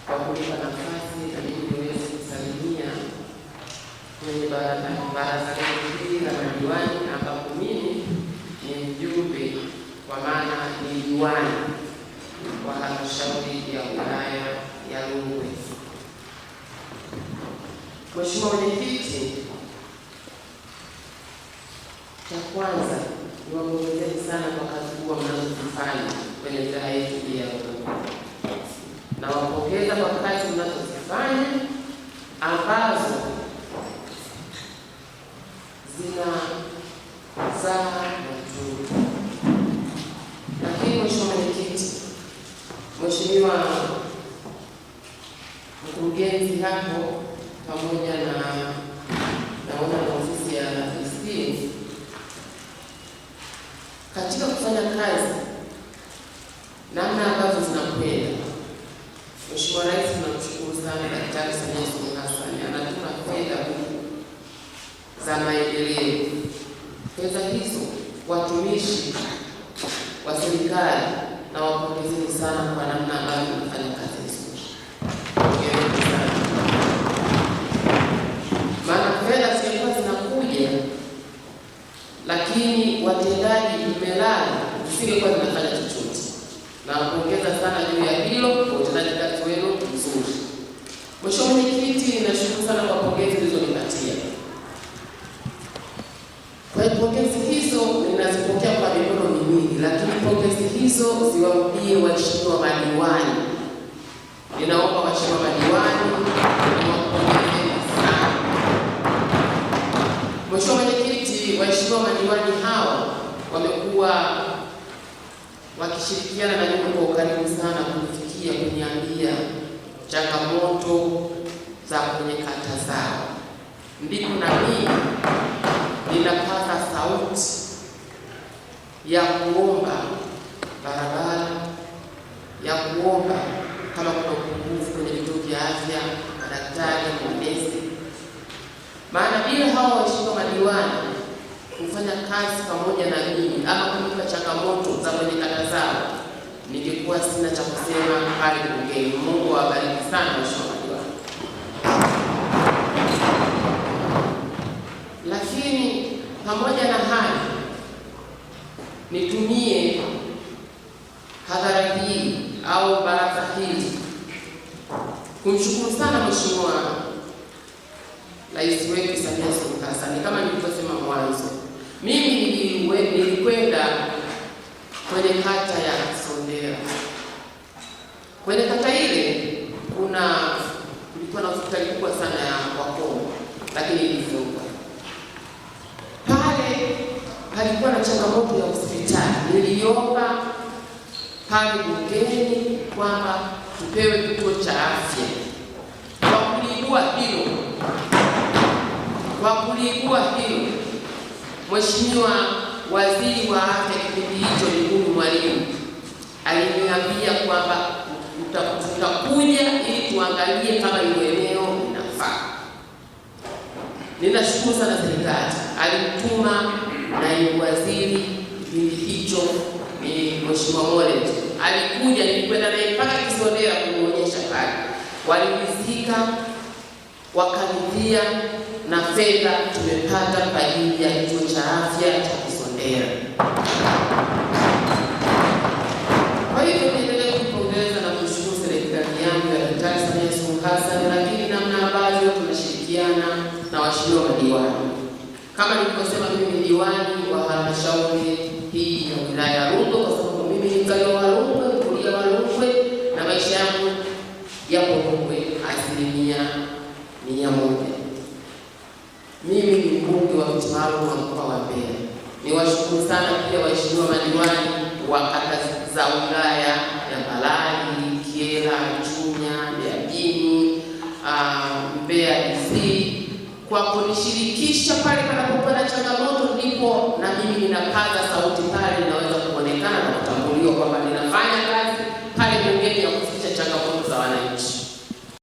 kwa kunipa nafasi na mimi niweze kusalimia kwenye baraza hili la madiwani, ambapo mimi ni mjumbe kwa maana ni diwani wa halmashauri ya wilaya ya Rungwe. Mheshimiwa Mwenyekiti, cha kwanza niwapongezeni sana kwa kazi kubwa mnazozifanya kwenye wilaya yetu ya Rungwe. Nawapongeza kwa kazi mnazozifanya ambazo zinazaa matunda. Lakini Mheshimiwa Mwenyekiti, Mheshimiwa mkurugenzi hapo pamoja na ofisi ya RPC katika kufanya kazi namna ambazo zinakwenda, Mheshimiwa Rais tunamshukuru sana Daktari Samia Suluhu Hassan, anatuma fedha za maendeleo. Fedha hizo watumishi wa serikali na wapongezeni sana kwa namna ambavyo mnafanya kazi nzuri. Maana fedha zilikuwa zinakuja, lakini watendaji mmelala, zisingekuwa zinafanya chochote. Nawapongeza sana juu ya hilo, kwa utendaji kazi wenu mzuri. Mheshimiwa Mwenyekiti, ninashukuru sana kwa pongezi zilizonipatia. Kwa pongezi hizo ninazipokea kwa mikono miwili, lakini pongezi hizo ziwarudie waheshimiwa madiwani. Ninaomba waheshimiwa madiwani niwapongezeni sana. Mheshimiwa Mwenyekiti, waheshimiwa madiwani hawa wamekuwa wakishirikiana na mimi kwa ukaribu sana kunifikia, kuniambia changamoto za kwenye kata zao. Ndipo na mimi ninapaza sauti ya kuomba barabara, ya kuomba kama kuna upungufu kwenye vituo vya afya, madaktari, manesi. Maana bila hawa waheshimiwa madiwani kufanya kazi pamoja na mimi ama kunipa changamoto za kwenye kata zao, ningekuwa sina cha kusema pale bungeni. Mungu awabariki sana waheshimiwa madiwani. Lakini pamoja na hayo, nitumie hadhara hii au baraza hili kumshukuru sana Mheshimiwa Rais wetu Samia Suluhu Hassan. Kama nilivyosema mwanzo, mimi nilikwenda kwenye kata ya Sondera. Kwenye kata ile kulikuwa na hospitali kubwa sana ya Wakongo, lakini ilifungwa. Palikuwa na changamoto ya hospitali. Niliomba pale bungeni kwamba tupewe kituo cha afya. Kwa kuliibua hilo, Mheshimiwa Waziri wa Afya kipindi hicho Mwigulu Mwalimu aliniambia kwamba tutakuja ili tuangalie kama hilo eneo linafaa. Ninashukuru sana serikali, alimtuma naibu waziri kipindi hicho ni Mheshimiwa Molet. Alikuja, nilikwenda naye mpaka Kisondera kumuonyesha pale. Walirizika, wakaridhia na fedha tumepata kwa ajili ya kituo cha afya cha Kisondera. Kwa hivyo niendelee kupongeza na kushukuru serikali yangu ya Daktari Samia Suluhu Hassan, lakini namna ambavyo tunashirikiana na waheshimiwa madiwani. Kama nilivyosema, mimi ni diwani wa halmashauri hii ya wilaya ya Rungwe, kwa sababu mimi ni mzaliwa wa Rungwe, mkulia wa Rungwe, na maisha yangu yapo Rungwe 100%. Mimi ni mbunge wa viti maalum wa mkoa wa Mbeya. Niwashukuru sana pia waheshimiwa madiwani wa kata za wilaya ya Mbalali, Kyela, Chunya, Mbeya mjini, Mbeya DC kwa kunishirikisha pale panapokuwa na changamoto, ndipo na mimi ninapaza sauti pale, ninaweza kuonekana na kutambuliwa kwamba ninafanya kazi pale bungeni ya kufikisha changamoto za wananchi.